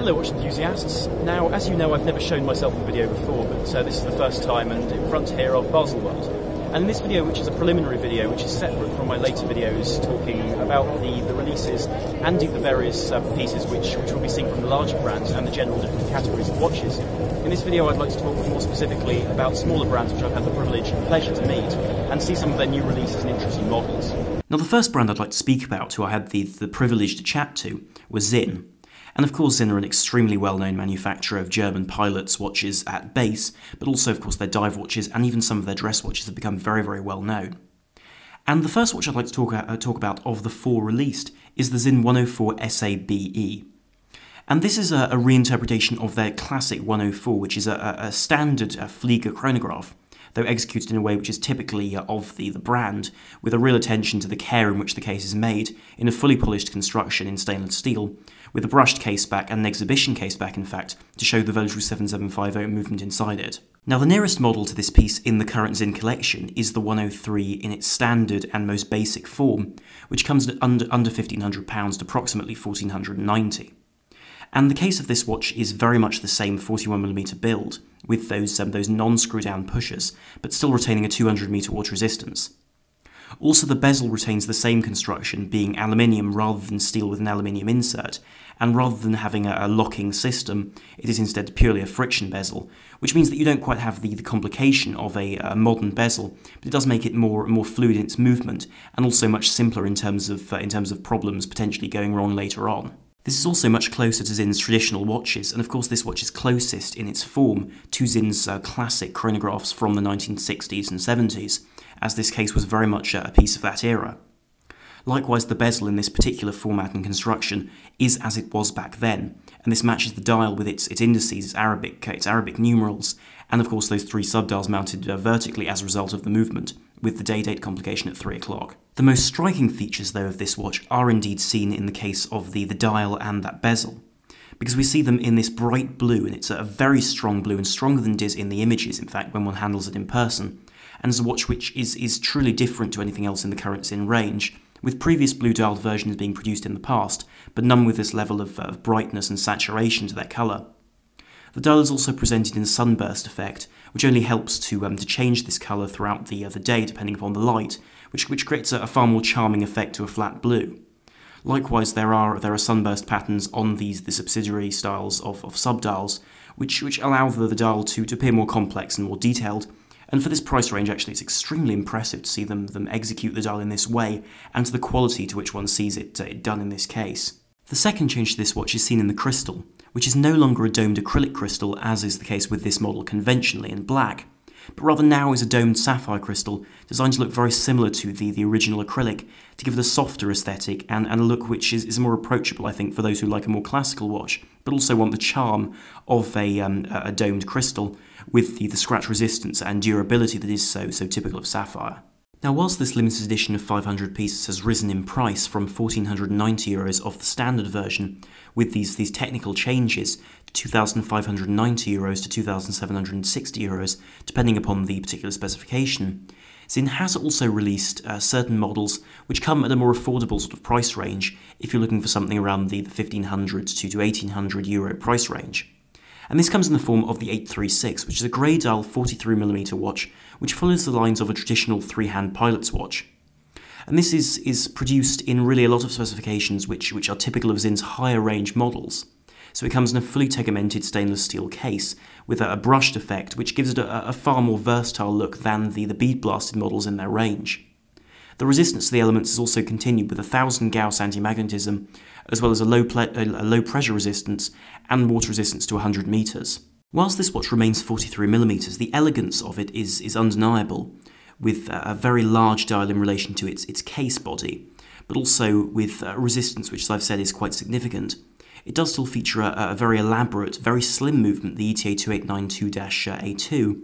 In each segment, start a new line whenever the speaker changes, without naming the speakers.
Hello watch enthusiasts. Now, as you know, I've never shown myself in video before, but this is the first time, and in front here of Baselworld. And in this video, which is a preliminary video, which is separate from my later videos talking about the releases and the various pieces which we'll be seeing from the larger brands and the general different categories of watches. In this video, I'd like to talk more specifically about smaller brands which I've had the privilege and pleasure to meet, and see some of their new releases and interesting models.
Now, the first brand I'd like to speak about, who I had the privilege to chat to, was Sinn. And of course, Sinn are an extremely well-known manufacturer of German pilots' watches at base, but also, of course, their dive watches and even some of their dress watches have become very, very well known. And the first watch I'd like to talk about of the four released is the Sinn 104 SABE. And this is a reinterpretation of their classic 104, which is a standard Flieger chronograph, though executed in a way which is typically of the brand, with a real attention to the care in which the case is made, in a fully polished construction in stainless steel, with a brushed caseback and an exhibition caseback, in fact, to show the Veltro 7750 movement inside it. Now, the nearest model to this piece in the current Sinn collection is the 103 in its standard and most basic form, which comes at under £1,500 to approximately £1,490. And the case of this watch is very much the same 41mm build, with those non-screw-down pushers, but still retaining a 200-metre water resistance. Also, the bezel retains the same construction, being aluminium rather than steel with an aluminium insert, and rather than having a locking system, it is instead purely a friction bezel, which means that you don't quite have the complication of a modern bezel, but it does make it more fluid in its movement, and also much simpler in terms of problems potentially going wrong later on. This is also much closer to Sinn's traditional watches, and of course this watch is closest in its form to Sinn's classic chronographs from the 1960s and 70s, as this case was very much a piece of that era. Likewise, the bezel in this particular format and construction is as it was back then, and this matches the dial with its indices, its Arabic numerals, and of course those three subdials mounted vertically as a result of the movement, with the day-date complication at 3 o'clock. The most striking features, though, of this watch are indeed seen in the case of the dial and that bezel, because we see them in this bright blue, and it's a very strong blue, and stronger than it is in the images, in fact, when one handles it in person, and is a watch which is truly different to anything else in the current Sinn range, with previous blue-dialed versions being produced in the past, but none with this level of brightness and saturation to their colour. The dial is also presented in a sunburst effect, which only helps to change this colour throughout the day depending upon the light, which creates a far more charming effect to a flat blue. Likewise, there are sunburst patterns on the subsidiary styles of subdials, which allow the dial to appear more complex and more detailed. And for this price range, actually, it's extremely impressive to see them execute the dial in this way, and to the quality to which one sees it done in this case. The second change to this watch is seen in the crystal, which is no longer a domed acrylic crystal, as is the case with this model conventionally in black, but rather now is a domed sapphire crystal, designed to look very similar to the original acrylic, to give it a softer aesthetic and a look which is more approachable, I think, for those who like a more classical watch, but also want the charm of a domed crystal, with the scratch resistance and durability that is so typical of sapphire. Now, whilst this limited edition of 500 pieces has risen in price from €1,490 off the standard version, with these technical changes to €2,590 to €2,760, depending upon the particular specification, Sinn has also released certain models which come at a more affordable sort of price range if you're looking for something around the €1,500 to €1,800 price range. And this comes in the form of the 836, which is a grey dial 43mm watch, which follows the lines of a traditional three-hand pilot's watch. And this is produced in really a lot of specifications which are typical of Sinn's higher range models. So it comes in a fully tegmented stainless steel case, with a brushed effect, which gives it a far more versatile look than the bead-blasted models in their range. The resistance to the elements is also continued with 1000 Gauss anti-magnetism, as well as a low pressure resistance and water resistance to 100 meters. Whilst this watch remains 43mm, the elegance of it is undeniable, with a very large dial in relation to its case body, but also with resistance which, as I've said, is quite significant. It does still feature a very elaborate, very slim movement, the ETA 2892-A2,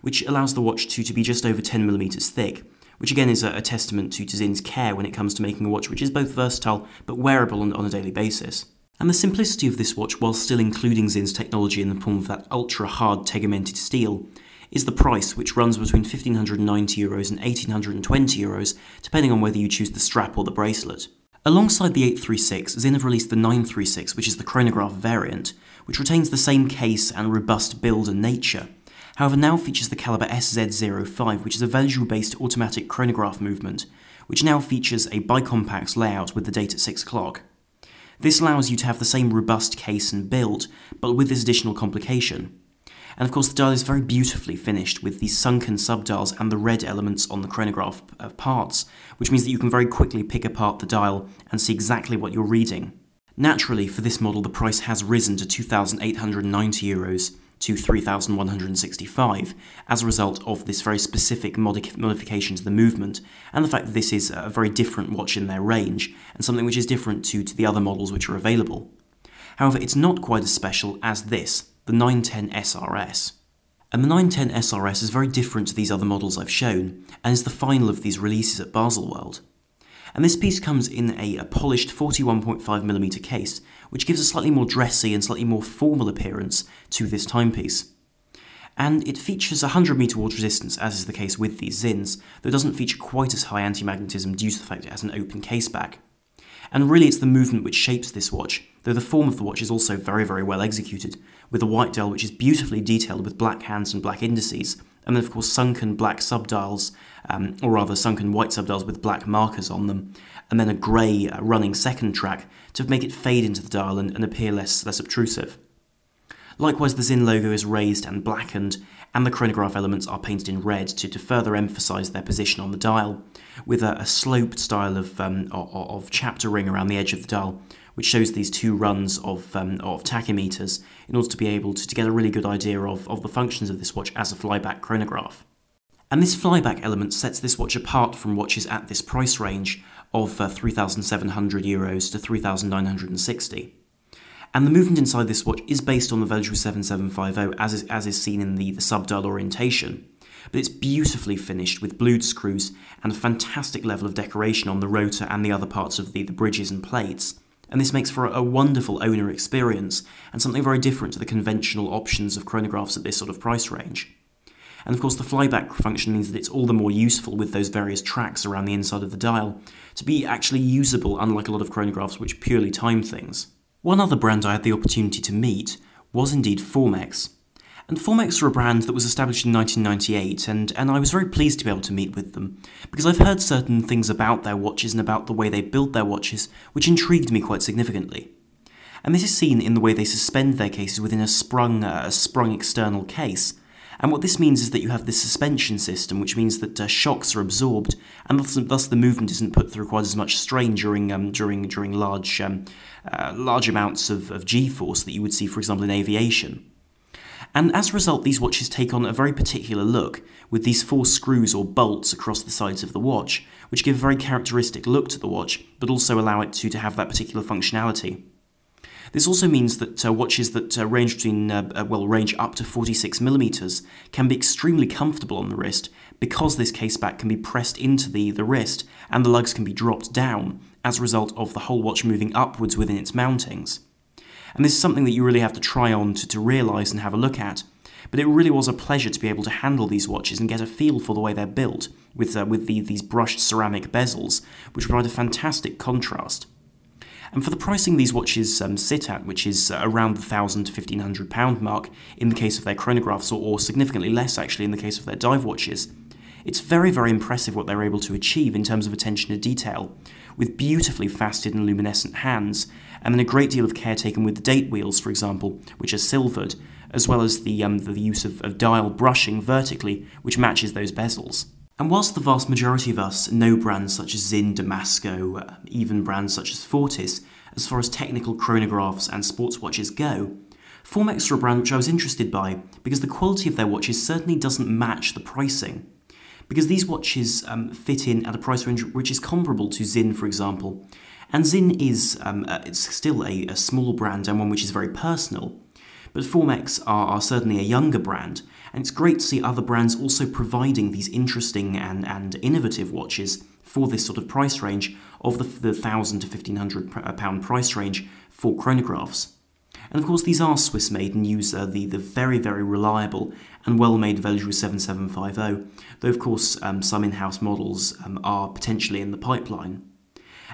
which allows the watch to be just over 10mm thick, which again is a testament to Sinn's care when it comes to making a watch which is both versatile but wearable on a daily basis. And the simplicity of this watch, while still including Sinn's technology in the form of that ultra-hard tegmented steel, is the price, which runs between €1,590 and €1,820, depending on whether you choose the strap or the bracelet. Alongside the 836, Sinn have released the 936, which is the chronograph variant, which retains the same case and robust build and nature, however now features the caliber SZ05, which is a Baselworld-based automatic chronograph movement, which now features a bicompax layout with the date at 6 o'clock. This allows you to have the same robust case and build, but with this additional complication. And of course the dial is very beautifully finished with these sunken subdials and the red elements on the chronograph parts, which means that you can very quickly pick apart the dial and see exactly what you're reading. Naturally, for this model the price has risen to €2,890 to €3,165 as a result of this very specific modification to the movement and the fact that this is a very different watch in their range and something which is different to the other models which are available. However, it's not quite as special as this, the 910 SRS. And the 910 SRS is very different to these other models I've shown and is the final of these releases at Baselworld. And this piece comes in a polished 41.5mm case, which gives a slightly more dressy and slightly more formal appearance to this timepiece. And it features 100-metre water resistance, as is the case with these Sinns, though it doesn't feature quite as high anti-magnetism due to the fact it has an open case back. And really it's the movement which shapes this watch, though the form of the watch is also very, very well executed, with a white dial which is beautifully detailed with black hands and black indices, and then of course sunken black subdials, or rather sunken white subdials with black markers on them, and then a grey running second track to make it fade into the dial and appear less obtrusive. Likewise, the Sinn logo is raised and blackened, and the chronograph elements are painted in red to further emphasise their position on the dial, with a sloped style of chapter ring around the edge of the dial, which shows these two runs of tachymeters in order to be able to get a really good idea of the functions of this watch as a flyback chronograph. And this flyback element sets this watch apart from watches at this price range of €3,700 to €3,960. And the movement inside this watch is based on the Baselworld 7750 as is seen in the subdial orientation, but it's beautifully finished with blued screws and a fantastic level of decoration on the rotor and the other parts of the bridges and plates. And this makes for a wonderful owner experience and something very different to the conventional options of chronographs at this sort of price range. And of course the flyback function means that it's all the more useful with those various tracks around the inside of the dial to be actually usable, unlike a lot of chronographs which purely time things. One other brand I had the opportunity to meet was indeed Formex. And Formex are a brand that was established in 1998, and I was very pleased to be able to meet with them, because I've heard certain things about their watches and about the way they build their watches, which intrigued me quite significantly. And this is seen in the way they suspend their cases within a sprung external case. And what this means is that you have this suspension system, which means that shocks are absorbed, and thus the movement isn't put through quite as much strain during large amounts of G-force that you would see, for example, in aviation. And as a result, these watches take on a very particular look, with these 4 screws or bolts across the sides of the watch, which give a very characteristic look to the watch, but also allow it to have that particular functionality. This also means that watches that range up to 46mm can be extremely comfortable on the wrist, because this case back can be pressed into the wrist and the lugs can be dropped down as a result of the whole watch moving upwards within its mountings. And this is something that you really have to try on to realise and have a look at, but it really was a pleasure to be able to handle these watches and get a feel for the way they're built, with these brushed ceramic bezels, which provide a fantastic contrast. And for the pricing these watches sit at, which is around the £1,000 to £1,500 mark in the case of their chronographs, or significantly less actually in the case of their dive watches, it's very, very impressive what they're able to achieve in terms of attention to detail, with beautifully faceted and luminescent hands, and then a great deal of care taken with the date wheels, for example, which are silvered, as well as the use of dial brushing vertically, which matches those bezels. And whilst the vast majority of us know brands such as Sinn, Damasco, even brands such as Fortis, as far as technical chronographs and sports watches go, Formex are a brand which I was interested by because the quality of their watches certainly doesn't match the pricing. Because these watches fit in at a price range which is comparable to Sinn, for example. And Sinn is it's still a small brand and one which is very personal. But Formex are certainly a younger brand, and it's great to see other brands also providing these interesting and innovative watches for this sort of price range of the £1,000 to £1,500 price range for chronographs. And of course these are Swiss made and use the very, very reliable and well-made Baselworld 7750, though of course some in-house models are potentially in the pipeline.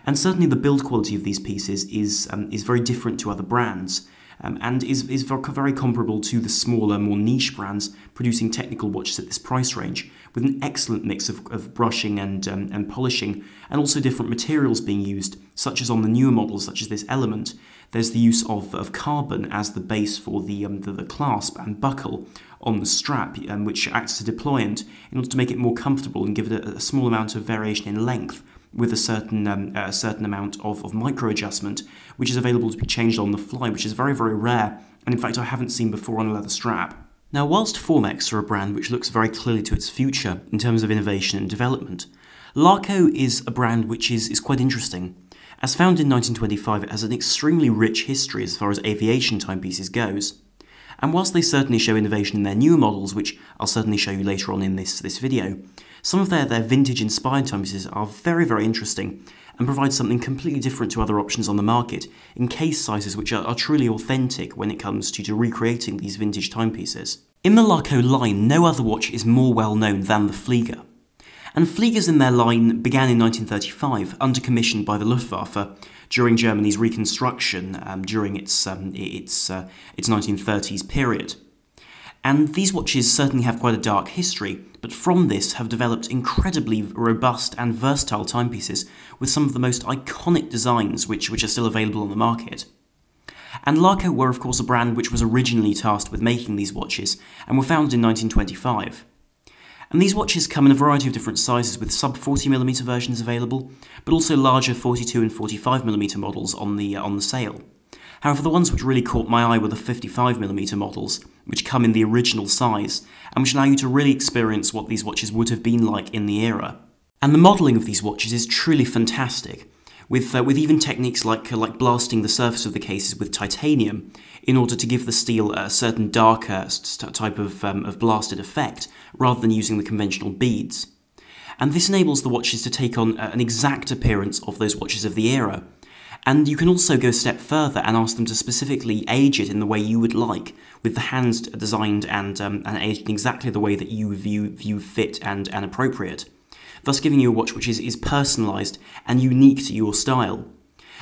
And certainly the build quality of these pieces is very different to other brands, and is very comparable to the smaller, more niche brands producing technical watches at this price range, with an excellent mix of brushing and polishing, and also different materials being used, such as on the newer models, such as this Element. There's the use of carbon as the base for the clasp and buckle on the strap, which acts as a deployant in order to make it more comfortable and give it a small amount of variation in length, with a certain amount of micro adjustment, which is available to be changed on the fly, which is very, very rare, and in fact I haven't seen before on a leather strap. Now, whilst Formex are a brand which looks very clearly to its future in terms of innovation and development, Laco is a brand which is quite interesting. As founded in 1925, it has an extremely rich history as far as aviation timepieces goes. And whilst they certainly show innovation in their newer models, which I'll certainly show you later on in this video, some of their vintage-inspired timepieces are very, very interesting and provide something completely different to other options on the market in case sizes which are truly authentic when it comes to recreating these vintage timepieces. In the Laco line, no other watch is more well known than the Flieger. And Fliegers in their line began in 1935, under commission by the Luftwaffe during Germany's reconstruction during its 1930s period. And these watches certainly have quite a dark history, but from this have developed incredibly robust and versatile timepieces with some of the most iconic designs which are still available on the market. And Laco were of course a brand which was originally tasked with making these watches and were founded in 1925. And these watches come in a variety of different sizes with sub 40mm versions available, but also larger 42 and 45mm models on the sale. However, the ones which really caught my eye were the 55mm models, which come in the original size, and which allow you to really experience what these watches would have been like in the era. And the modelling of these watches is truly fantastic, with even techniques like blasting the surface of the cases with titanium in order to give the steel a certain darker type of blasted effect, rather than using the conventional beads. And this enables the watches to take on an exact appearance of those watches of the era. And you can also go a step further and ask them to specifically age it in the way you would like, with the hands designed and aged in exactly the way that you view fit and appropriate, thus giving you a watch which is personalised and unique to your style.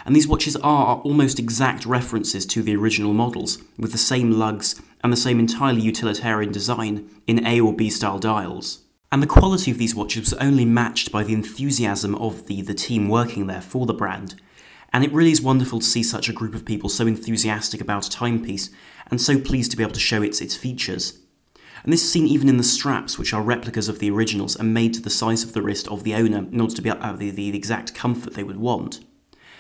And these watches are almost exact references to the original models, with the same lugs and the same entirely utilitarian design in A or B style dials. And the quality of these watches was only matched by the enthusiasm of the team working there for the brand. And it really is wonderful to see such a group of people so enthusiastic about a timepiece and so pleased to be able to show its features. And this is seen even in the straps, which are replicas of the originals and made to the size of the wrist of the owner in order to be the exact comfort they would want.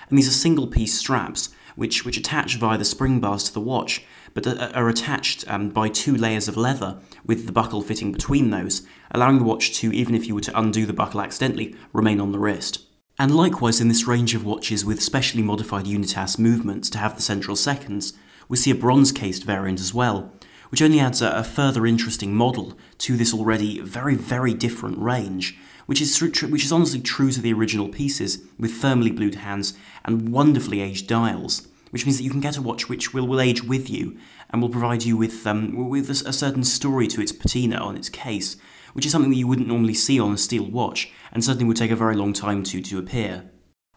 And these are single-piece straps, which attach via the spring bars to the watch, but are attached by 2 layers of leather, with the buckle fitting between those, allowing the watch to, even if you were to undo the buckle accidentally, remain on the wrist. And likewise in this range of watches with specially modified unitas movements to have the central seconds, we see a bronze-cased variant as well, which only adds a further interesting model to this already very, very different range, which is honestly true to the original pieces, with firmly blued hands and wonderfully aged dials, which means that you can get a watch which will age with you and will provide you with a certain story to its patina on its case, which is something that you wouldn't normally see on a steel watch, and certainly would take a very long time to appear.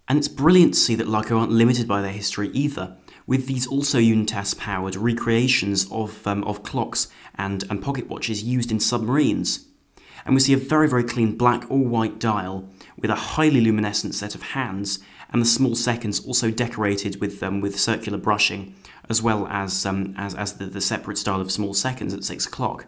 And it's brilliant to see that Laco aren't limited by their history either, with these also Unitas-powered recreations of clocks and pocket watches used in submarines. And we see a very, very clean black or white dial with a highly luminescent set of hands, and the small seconds also decorated with circular brushing, as well as the separate style of small seconds at 6 o'clock.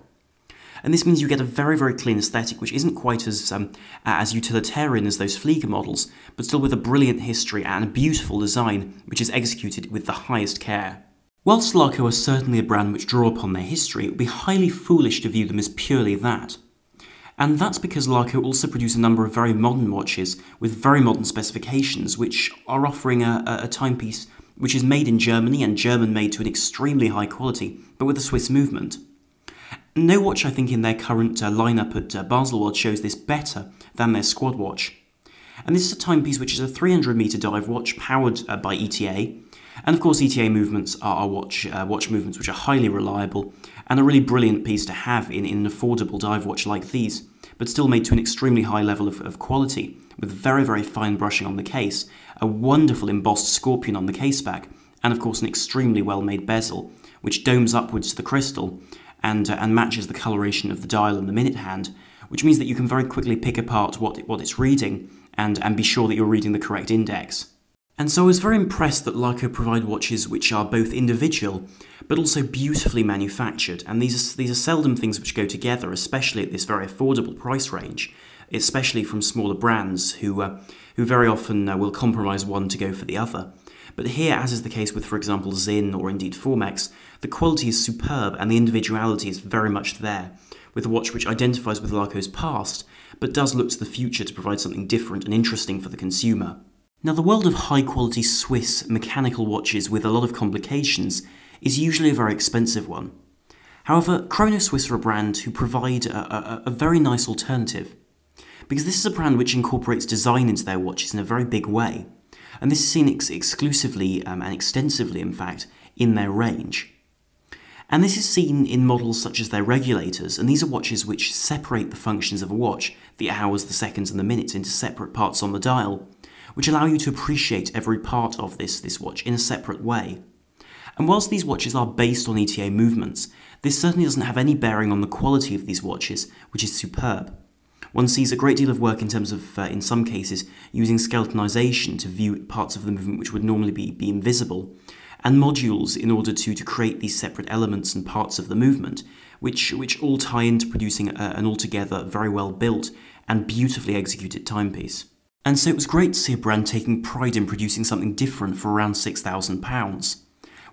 And this means you get a very, very clean aesthetic, which isn't quite as utilitarian as those Flieger models, but still with a brilliant history and a beautiful design, which is executed with the highest care. Whilst Laco are certainly a brand which draw upon their history, it would be highly foolish to view them as purely that. And that's because Laco also produce a number of very modern watches with very modern specifications, which are offering a timepiece which is made in Germany and German-made to an extremely high quality, but with a Swiss movement. No watch, I think, in their current lineup at Baselworld shows this better than their squad watch. And this is a timepiece which is a 300-metre dive watch powered by ETA. And of course, ETA movements are watch movements which are highly reliable and a really brilliant piece to have in an affordable dive watch like these. but still made to an extremely high level of quality, with very, very fine brushing on the case, a wonderful embossed scorpion on the case back, and of course an extremely well-made bezel, which domes upwards to the crystal and matches the coloration of the dial and the minute hand, which means that you can very quickly pick apart what it's reading and be sure that you're reading the correct index. And so I was very impressed that Laco provide watches which are both individual but also beautifully manufactured, and these are seldom things which go together, especially at this very affordable price range, especially from smaller brands who very often will compromise one to go for the other. But here, as is the case with, for example, Sinn or indeed Formex, the quality is superb and the individuality is very much there, with a watch which identifies with Laco's past, but does look to the future to provide something different and interesting for the consumer. Now, the world of high-quality Swiss mechanical watches with a lot of complications is usually a very expensive one. However, Chronoswiss are a brand who provide a very nice alternative, because this is a brand which incorporates design into their watches in a very big way, and this is seen exclusively and extensively, in fact, in their range. And this is seen in models such as their regulators, and these are watches which separate the functions of a watch, the hours, the seconds and the minutes, into separate parts on the dial, which allow you to appreciate every part of this watch in a separate way. And whilst these watches are based on ETA movements, this certainly doesn't have any bearing on the quality of these watches, which is superb. One sees a great deal of work in terms of, in some cases, using skeletonization to view parts of the movement which would normally be invisible, and modules in order to create these separate elements and parts of the movement, which all tie into producing an altogether very well built and beautifully executed timepiece. And so it was great to see a brand taking pride in producing something different for around £6,000,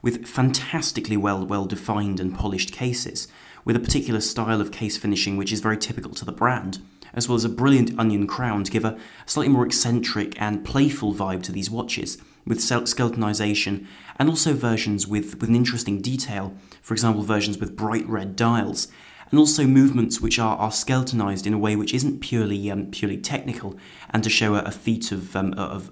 with fantastically well-defined and polished cases, with a particular style of case finishing which is very typical to the brand, as well as a brilliant onion crown to give a slightly more eccentric and playful vibe to these watches, with skeletonization, and also versions with an interesting detail, for example versions with bright red dials, and also movements which are skeletonized in a way which isn't purely technical and to show a feat of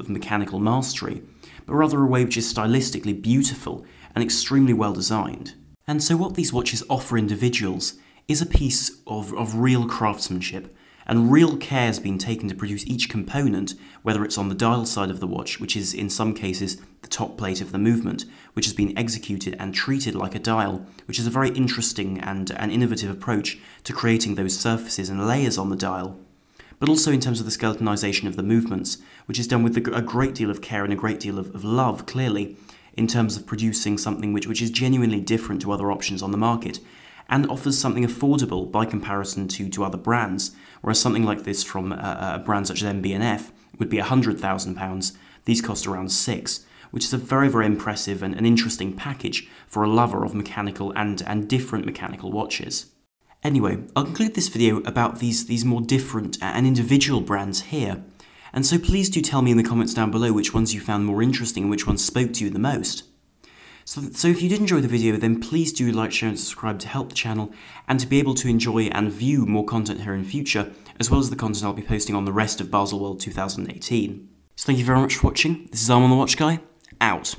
mechanical mastery, but rather a way which is stylistically beautiful and extremely well designed. And so what these watches offer individuals is a piece of real craftsmanship, and real care has been taken to produce each component, whether it's on the dial side of the watch, which is in some cases the top plate of the movement, which has been executed and treated like a dial, which is a very interesting and an innovative approach to creating those surfaces and layers on the dial, but also in terms of the skeletonization of the movements, which is done with a great deal of care and a great deal of love, clearly, in terms of producing something which is genuinely different to other options on the market, and offers something affordable by comparison to other brands, whereas something like this from a brand such as MB&F would be £100,000, these cost around £6,000, which is a very, very impressive and an interesting package for a lover of mechanical and different mechanical watches. Anyway, I'll conclude this video about these more different and individual brands here, and so please do tell me in the comments down below which ones you found more interesting and which ones spoke to you the most. So if you did enjoy the video, then please do like, share and subscribe to help the channel and to be able to enjoy and view more content here in future, as well as the content I'll be posting on the rest of Baselworld 2018. So thank you very much for watching. This is Arm on the Watch Guy, out.